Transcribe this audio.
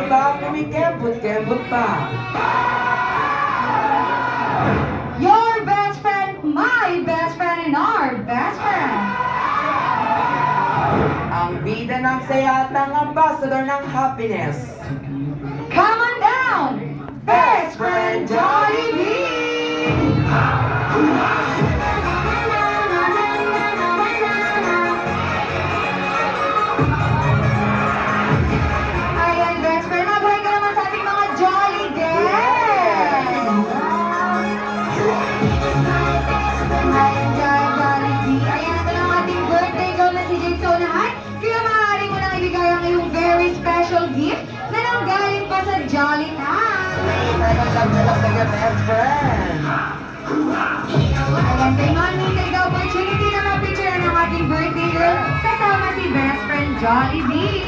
ba? Kumikembot-kembot pa. Your best friend, my best friend, and our best friend. Ang bida ng saya at ang ambassador ng happiness. Come on down, best friend Jollibee! Ayan, best friend, mag-hi ka naman sa ating mga Jolly din! Ayan, Jollibee. Ayan, ito na ang ating birthday girl na si Jake Sonahan. Kaya maaari mo nang ibigay ang iyong very special gift na nanggaling pa sa Jolly Time. Talagang love na love ka, best friend. Ayan, kay Mami, take the opportunity na ma-picture ng ating birthday girl kasama si best friend Jollibee.